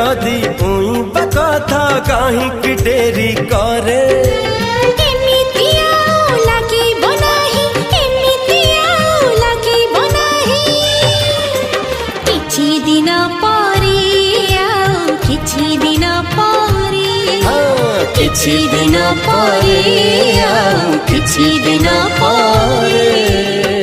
जदि उई बकथा कहीं कि डेरी करे किछि दिन परे किछि दिन परे।